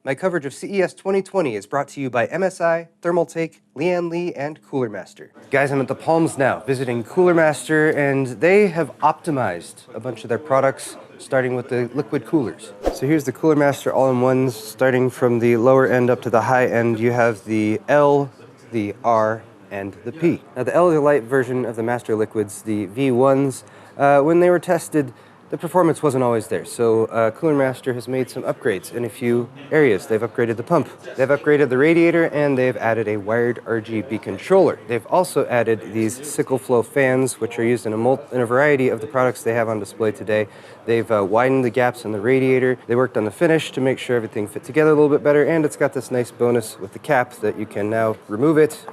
My coverage of CES 2020 is brought to you by MSI, Thermaltake, Lian Li, and Cooler Master. Guys, I'm at the Palms now, visiting Cooler Master, and they have optimized a bunch of their products, starting with the liquid coolers. So here's the Cooler Master all-in-ones, starting from the lower end up to the high end. You have the L, the R, and the P. Now the L is a light version of the Master Liquids, the V1s. When they were tested, the performance wasn't always there, so Cooler Master has made some upgrades in a few areas. They've upgraded the pump, they've upgraded the radiator, and they've added a wired RGB controller. They've also added these SickleFlow fans, which are used in a variety of the products they have on display today. They've widened the gaps in the radiator. They worked on the finish to make sure everything fit together a little bit better, and it's got this nice bonus with the cap that you can now remove it,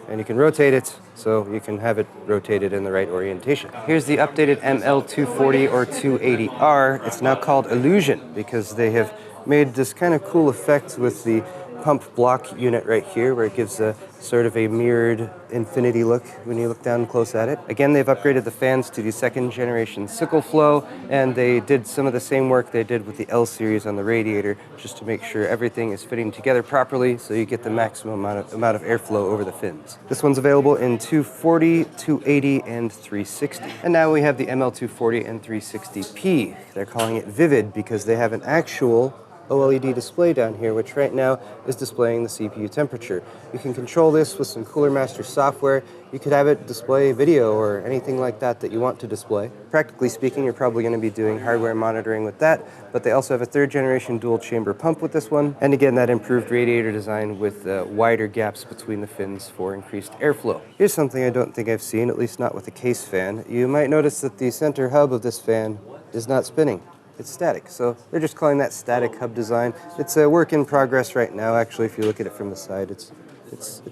and you can rotate it, so you can have it rotated in the right orientation. Here's the updated ML240 or 280R. It's now called Illusion because they have made this kind of cool effect with the pump block unit right here, where it gives a sort of a mirrored infinity look when you look down close at it. Again, they've upgraded the fans to the second generation SickleFlow, and they did some of the same work they did with the L series on the radiator, just to make sure everything is fitting together properly so you get the maximum amount of airflow over the fins. This one's available in 240, 280, and 360. And now we have the ML240 and 360P. They're calling it Vivid because they have an actual OLED display down here, which right now is displaying the CPU temperature. You can control this with some Cooler Master software. You could have it display video or anything like that that you want to display. Practically speaking, you're probably going to be doing hardware monitoring with that, but they also have a third generation dual chamber pump with this one. And again, that improved radiator design with wider gaps between the fins for increased airflow. Here's something I don't think I've seen, at least not with a case fan. You might notice that the center hub of this fan is not spinning. It's static, so they're just calling that static hub design. It's a work in progress right now. Actually, if you look at it from the side, it's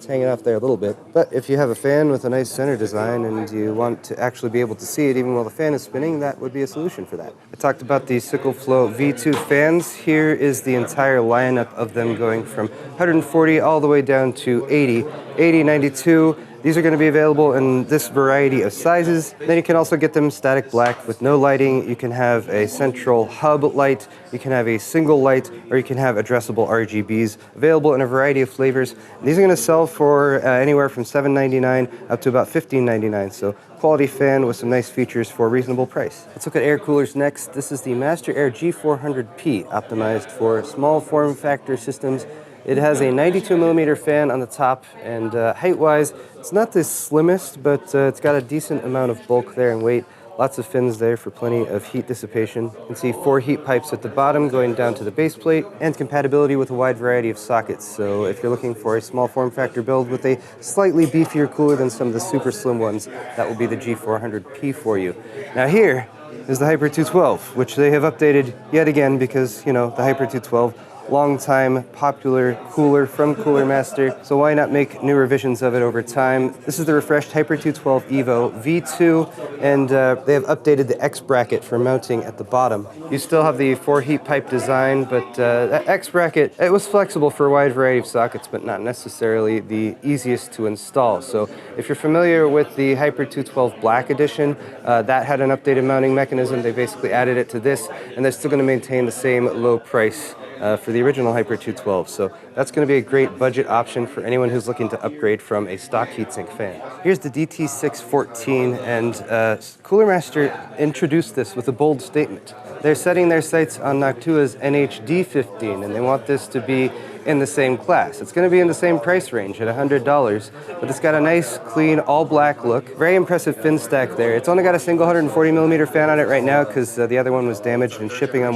hanging off there a little bit. But if you have a fan with a nice center design and you want to actually be able to see it even while the fan is spinning, that would be a solution for that. I talked about the SickleFlow V2 fans. Here is the entire lineup of them, going from 140 all the way down to 80, 92. These are going to be available in this variety of sizes. Then you can also get them static black with no lighting. You can have a central hub light, you can have a single light, or you can have addressable RGBs, available in a variety of flavors. And these are going to sell for anywhere from $7.99 up to about $15.99. So quality fan with some nice features for a reasonable price. Let's look at air coolers next. This is the Master Air G400P, optimized for small form factor systems. It has a 92mm fan on the top, and height-wise, it's not the slimmest, but it's got a decent amount of bulk there and weight. Lots of fins there for plenty of heat dissipation. You can see 4 heat pipes at the bottom going down to the base plate, and compatibility with a wide variety of sockets. So if you're looking for a small form factor build with a slightly beefier cooler than some of the super slim ones, that will be the G400P for you. Now here is the Hyper 212, which they have updated yet again because, you know, the Hyper 212, long-time popular cooler from Cooler Master, so why not make new revisions of it over time? This is the refreshed Hyper 212 Evo V2, and they have updated the X bracket for mounting at the bottom. You still have the 4 heat pipe design, but that X bracket, it was flexible for a wide variety of sockets, but not necessarily the easiest to install. So if you're familiar with the Hyper 212 Black Edition, that had an updated mounting mechanism. They basically added it to this, and they're still going to maintain the same low price for the original Hyper 212, so that's going to be a great budget option for anyone who's looking to upgrade from a stock heatsink fan. Here's the DT614, and Cooler Master introduced this with a bold statement. They're setting their sights on Noctua's NHD15, and they want this to be in the same class. It's going to be in the same price range at $100, but it's got a nice, clean, all-black look. Very impressive fin stack there. It's only got a single 140mm fan on it right now because the other one was damaged and shipping on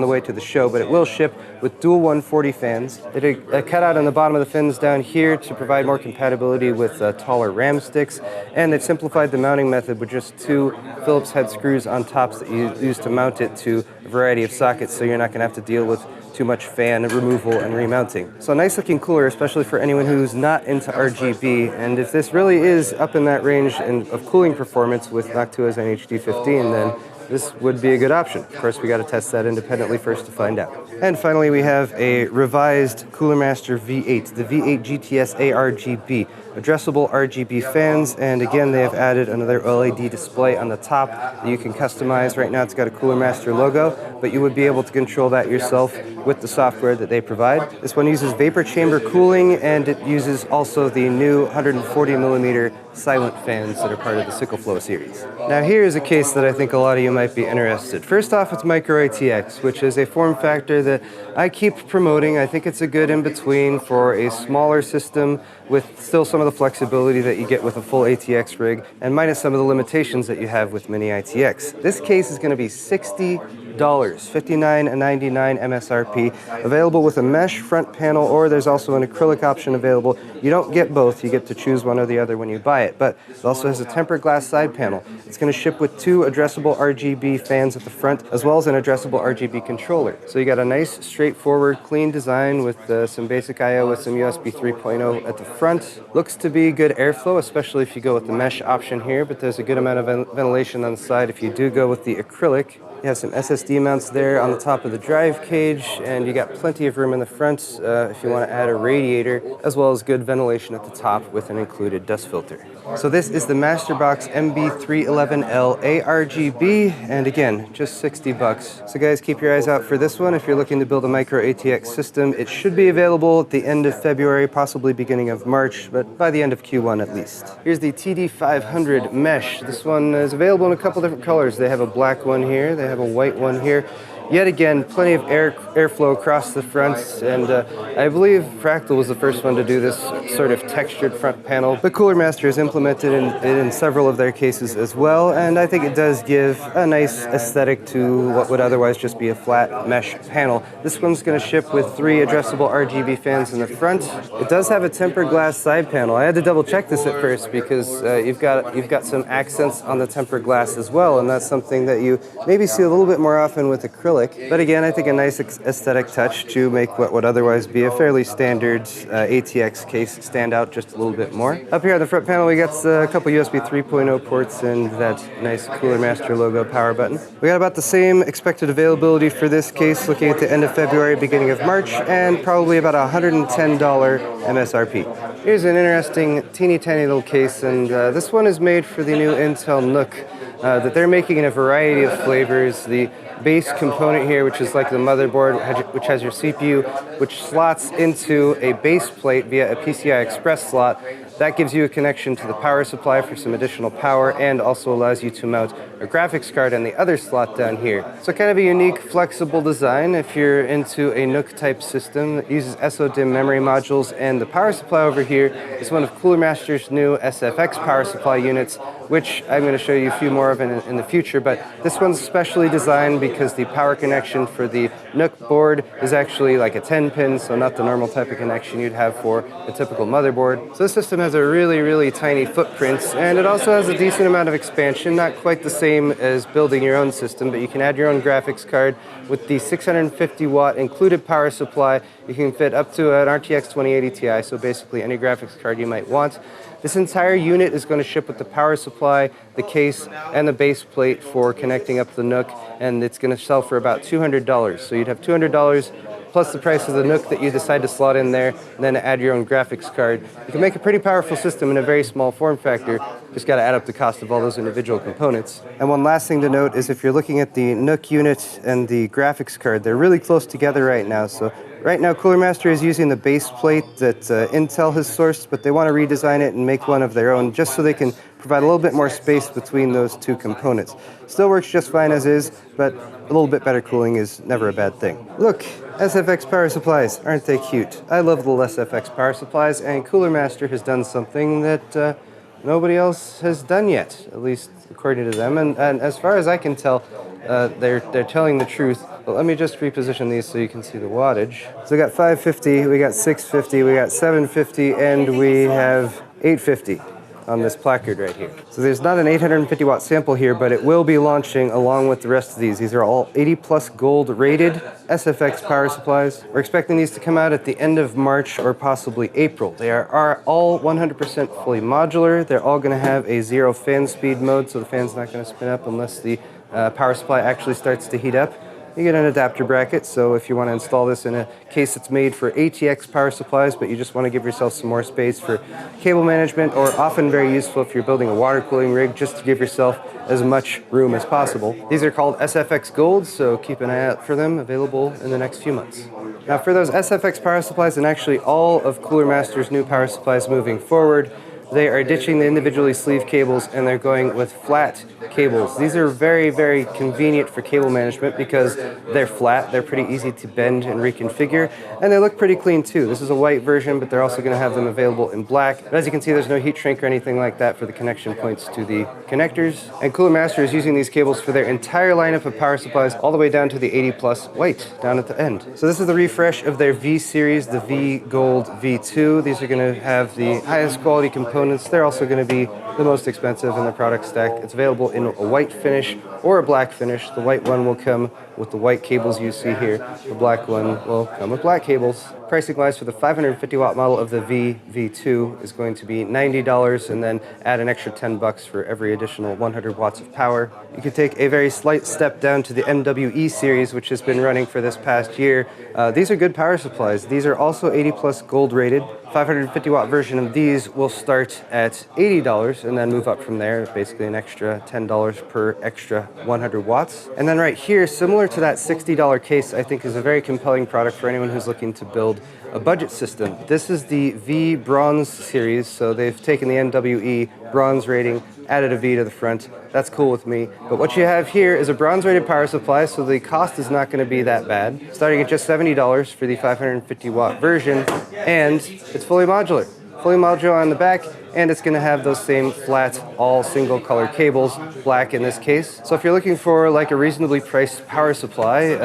the way to the show, but it will ship with dual 140 fans. They did a cutout on the bottom of the fins down here to provide more compatibility with taller ram sticks, and they've simplified the mounting method with just 2 Phillips head screws on tops that you use to mount it to a variety of sockets, so you're not going to have to deal with too much fan removal and remounting. So a nice looking cooler, especially for anyone who's not into RGB, and if this really is up in that range of cooling performance with Noctua's NHD15, then this would be a good option. Of course, we got to test that independently first to find out. And finally, we have a revised Cooler Master V8, the V8 GTS ARGB. Addressable RGB fans, and again they have added another LED display on the top that you can customize. Right now it's got a Cooler Master logo, but you would be able to control that yourself with the software that they provide. This one uses vapor chamber cooling, and it uses also the new 140mm silent fans that are part of the SickleFlow series. Now here is a case that I think a lot of you might be interested. First off, it's Micro ATX, which is a form factor that I keep promoting. I think it's a good in-between for a smaller system with still some of the flexibility that you get with a full ATX rig, and minus some of the limitations that you have with mini ITX. This case is going to be $60, $59.99 MSRP, available with a mesh front panel, or there's also an acrylic option available. You don't get both, you get to choose one or the other when you buy it, but it also has a tempered glass side panel. It's going to ship with 2 addressable RGB fans at the front, as well as an addressable RGB controller. So you got a nice, straightforward, clean design with some basic I/O with some USB 3.0 at the front. Looks to be good airflow, especially if you go with the mesh option here, but there's a good amount of ventilation on the side if you do go with the acrylic. You have some SSD mounts there on the top of the drive cage, and you got plenty of room in the front if you want to add a radiator, as well as good ventilation at the top with an included dust filter. So this is the MasterBox MB311L ARGB, and again, just $60. So guys, keep your eyes out for this one if you're looking to build a Micro ATX system. It should be available at the end of February, possibly beginning of March, but by the end of Q1 at least. Here's the TD500 Mesh. This one is available in a couple different colors. They have a black one here, they have a white one here. Yet again, plenty of airflow across the front, and I believe Fractal was the first one to do this sort of textured front panel, but Cooler Master has implemented it in several of their cases as well, and I think it does give a nice aesthetic to what would otherwise just be a flat mesh panel. This one's going to ship with 3 addressable RGB fans in the front. It does have a tempered glass side panel. I had to double check this at first because you've got some accents on the tempered glass as well, and that's something that you maybe see a little bit more often with acrylic. But again, I think a nice aesthetic touch to make what would otherwise be a fairly standard ATX case stand out just a little bit more. Up here on the front panel, we got a couple USB 3.0 ports and that nice Cooler Master logo power button. We got about the same expected availability for this case, looking at the end of February, beginning of March, and probably about $110 MSRP. Here's an interesting teeny tiny little case, and this one is made for the new Intel NUC that they're making in a variety of flavors. The base component here, which is like the motherboard, which has your CPU, which slots into a base plate via a PCI Express slot. That gives you a connection to the power supply for some additional power, and also allows you to mount a graphics card on the other slot down here. So kind of a unique, flexible design if you're into a NUC type system that uses SODIMM memory modules. And the power supply over here is one of Cooler Master's new SFX Power Supply units, which I'm going to show you a few more of in the future, but this one's specially designed because the power connection for the NUC board is actually like a 10-pin, so not the normal type of connection you'd have for a typical motherboard. So this system has a really, really tiny footprint, and it also has a decent amount of expansion, not quite the same as building your own system, but you can add your own graphics card. With the 650-watt included power supply, you can fit up to an RTX 2080 Ti, so basically any graphics card you might want. This entire unit is going to ship with the power supply, the case, and the base plate for connecting up the NUC, and it's going to sell for about $200. So you'd have $200 plus the price of the NUC that you decide to slot in there, and then add your own graphics card. You can make a pretty powerful system in a very small form factor. Just got to add up the cost of all those individual components. And one last thing to note is if you're looking at the NUC unit and the graphics card, they're really close together right now. So right now, Cooler Master is using the base plate that Intel has sourced, but they want to redesign it and make one of their own just so they can provide a little bit more space between those two components. Still works just fine as is, but a little bit better cooling is never a bad thing. Look, SFX Power Supplies, aren't they cute? I love little SFX Power Supplies, and Cooler Master has done something that nobody else has done yet, at least according to them. And as far as I can tell, they're telling the truth. But let me just reposition these so you can see the wattage. So we got 550, we got 650, we got 750, and we have 850 on this placard right here. So there's not an 850 watt sample here, but it will be launching along with the rest of these. These are all 80 plus gold rated SFX Power Supplies. We're expecting these to come out at the end of March or possibly April. They are all 100% fully modular. They're all going to have a 0 fan speed mode, so the fan's not going to spin up unless the power supply actually starts to heat up, you get an adapter bracket. So if you want to install this in a case that's made for ATX power supplies, but you just want to give yourself some more space for cable management, or often very useful if you're building a water cooling rig, just to give yourself as much room as possible. These are called SFX Gold, so keep an eye out for them, available in the next few months. Now for those SFX power supplies, and actually all of Cooler Master's new power supplies moving forward, they are ditching the individually sleeved cables and they're going with flat cables. These are very, very convenient for cable management because they're flat, they're pretty easy to bend and reconfigure, and they look pretty clean too. This is a white version, but they're also going to have them available in black. But as you can see, there's no heat shrink or anything like that for the connection points to the connectors. And Cooler Master is using these cables for their entire lineup of power supplies, all the way down to the 80 plus white down at the end. So this is the refresh of their V series, the V Gold V2. These are going to have the highest quality components. They're also going to be the most expensive in the product stack. It's available in a white finish or a black finish. The white one will come with the white cables you see here. The black one will come with black cables. Pricing wise for the 550 watt model of the V2 is going to be $90, and then add an extra $10 for every additional 100 watts of power. You can take a very slight step down to the MWE series, which has been running for this past year. These are good power supplies. These are also 80 plus gold rated. 550 watt version of these will start at $80 and then move up from there, basically an extra $10 per extra 100 watts. And then right here, similar to that $60 case, I think is a very compelling product for anyone who's looking to build a budget system. This is the V Bronze series, so they've taken the MWE bronze rating, added a V to the front. That's cool with me. But what you have here is a bronze rated power supply, so the cost is not going to be that bad. Starting at just $70 for the 550 watt version, and it's fully modular. Fully modular on the back, and it's going to have those same flat, all single color cables, black in this case. So if you're looking for like a reasonably priced power supply,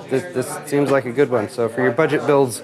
this seems like a good one. So for your budget builds,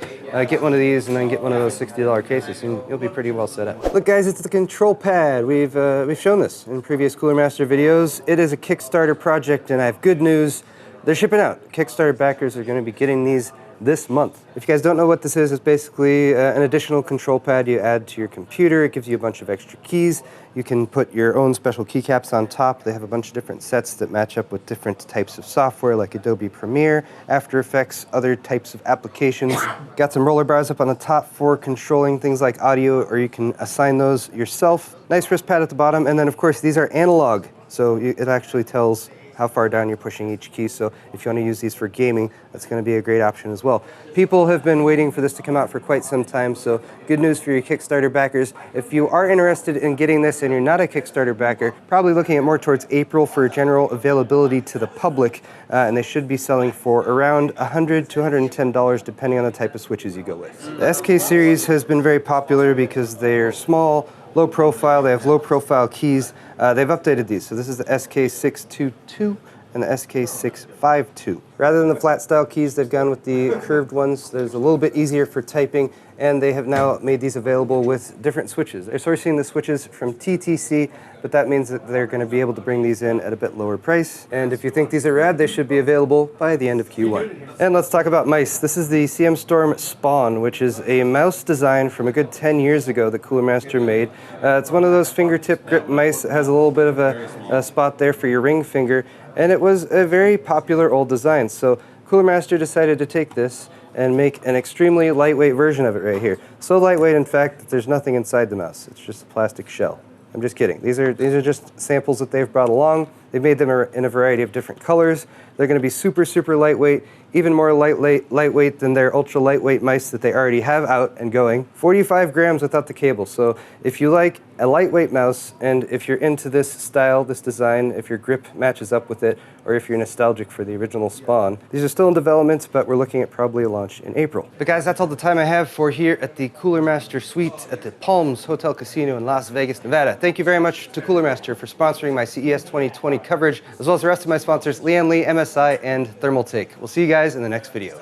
get one of these and then get one of those $60 cases and you'll be pretty well set up. Look guys, it's the control pad. We've shown this in previous Cooler Master videos. It is a Kickstarter project and I have good news. They're shipping out. Kickstarter backers are going to be getting these this month. If you guys don't know what this is, it's basically an additional control pad you add to your computer. It gives you a bunch of extra keys. You can put your own special keycaps on top. They have a bunch of different sets that match up with different types of software like Adobe Premiere, After Effects, other types of applications. Got some roller bars up on the top for controlling things like audio, or you can assign those yourself. Nice wrist pad at the bottom, and then of course these are analog, so it actually tells how far down you're pushing each key. So if you want to use these for gaming, that's going to be a great option as well. People have been waiting for this to come out for quite some time, so good news for your Kickstarter backers. If you are interested in getting this and you're not a Kickstarter backer, probably looking at more towards April for general availability to the public, and they should be selling for around $100 to $110 depending on the type of switches you go with. The SK series has been very popular because they're small, low profile, they have low profile keys. They've updated these, so this is the SK622 and the SK652. Rather than the flat style keys, they've gone with the curved ones. There's a little bit easier for typing, and they have now made these available with different switches. They're sourcing the switches from TTC, but that means that they're going to be able to bring these in at a bit lower price. And if you think these are rad, they should be available by the end of Q1. And let's talk about mice. This is the CM Storm Spawn, which is a mouse design from a good 10 years ago that Cooler Master made. It's one of those fingertip grip mice that has a little bit of a spot there for your ring finger, and it was a very popular old design. So Cooler Master decided to take this and make an extremely lightweight version of it right here. So lightweight, in fact, that there's nothing inside the mouse. It's just a plastic shell. I'm just kidding. These are just samples that they've brought along. They've made them in a variety of different colors. They're going to be super, super lightweight, even more lightweight than their ultra lightweight mice that they already have out and going. 45 grams without the cable. So if you like a lightweight mouse, and if you're into this style, this design, if your grip matches up with it, or if you're nostalgic for the original Spawn, these are still in development, but we're looking at probably a launch in April. But guys, that's all the time I have for here at the Cooler Master Suite at the Palms Hotel Casino in Las Vegas, Nevada. Thank you very much to Cooler Master for sponsoring my CES 2020 coverage, as well as the rest of my sponsors, Lian Li, MSI, and Thermaltake. We'll see you guys in the next video.